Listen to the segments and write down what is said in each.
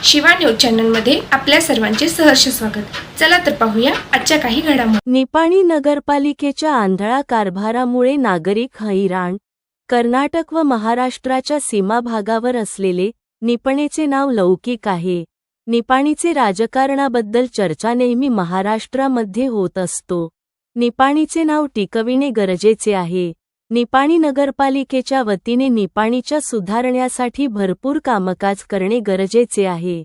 Shiva news चॅनलमध्ये आपल्या सर्वांचे सहर्ष स्वागत। चला तर पाहूया आजच्या काही घडामोडी। निपाणी नगरपालिकेच्या आंधळा कारभारामुळे नागरिक हैराण। कर्नाटक व महाराष्ट्राच्या सीमा भागावर असलेले निपाणीचे नाव लौकिक आहे। निपाणीचे राजकारणाबद्दल चर्चा नेहमी महाराष्ट्रामध्ये होत असतो। निपाणीचे नाव टिकविणे गरजेचे आहे। निपाणी नगरपालिकेच्या वतीने निपाणीच्या सुधारण्यासाठी भरपूर कामकाज करणे गरजेचे आहे,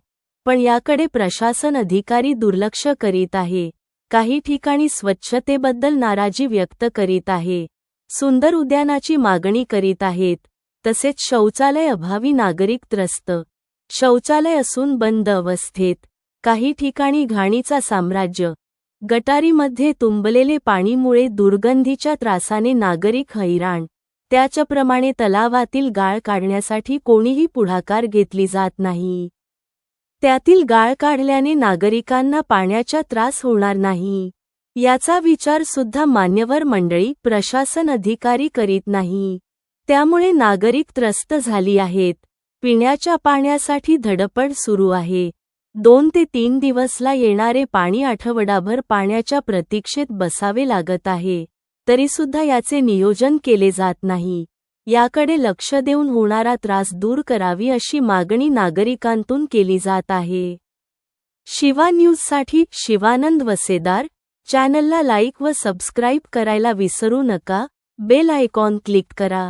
पण याकडे प्रशासन अधिकारी दुर्लक्ष करीत आहे। काही ठिकाणी स्वच्छतेबद्दल नाराजी व्यक्त करीत आहे, सुंदर उद्यानाची मागणी करीत आहेत, तसेच शौचालय अभावी नागरिक त्रस्त। शौचालय असून बंद अवस्थेत, काही ठिकाणी घाणीचा साम्राज्य। गटारीमध्ये तुंबलेले पाणीमुळे दुर्गंधीच्या त्रासाने नागरिक हैराण। त्याचप्रमाणे तलावातील गाळ काढण्यासाठी कोणीही पुढाकार घेतली जात नाही। त्यातील गाळ काढल्याने नागरिकांना पाण्याचा त्रास होणार नाही, याचा विचार सुद्धा मान्यवर मंडळी प्रशासन अधिकारी करीत नाही। त्यामुळे नागरिक त्रस्त झाली आहेत। पिण्याच्या पाण्यासाठी धडपड सुरू आहे। 2 ते 3 दिवसला येणारे पाणी आठवडाभर पाण्याच्या प्रतीक्षेत बसावे लागत आहे, तरीसुद्धा याचे नियोजन केले जात नाही। याकडे लक्ष देऊन होणारा त्रास दूर करावी अशी मागणी नागरिकांतून केली जात आहे। शिवा न्यूजसाठी शिवानंद वसेदार। चॅनलला लाईक व सबस्क्राईब करायला विसरू नका, बेल आयकॉन क्लिक करा।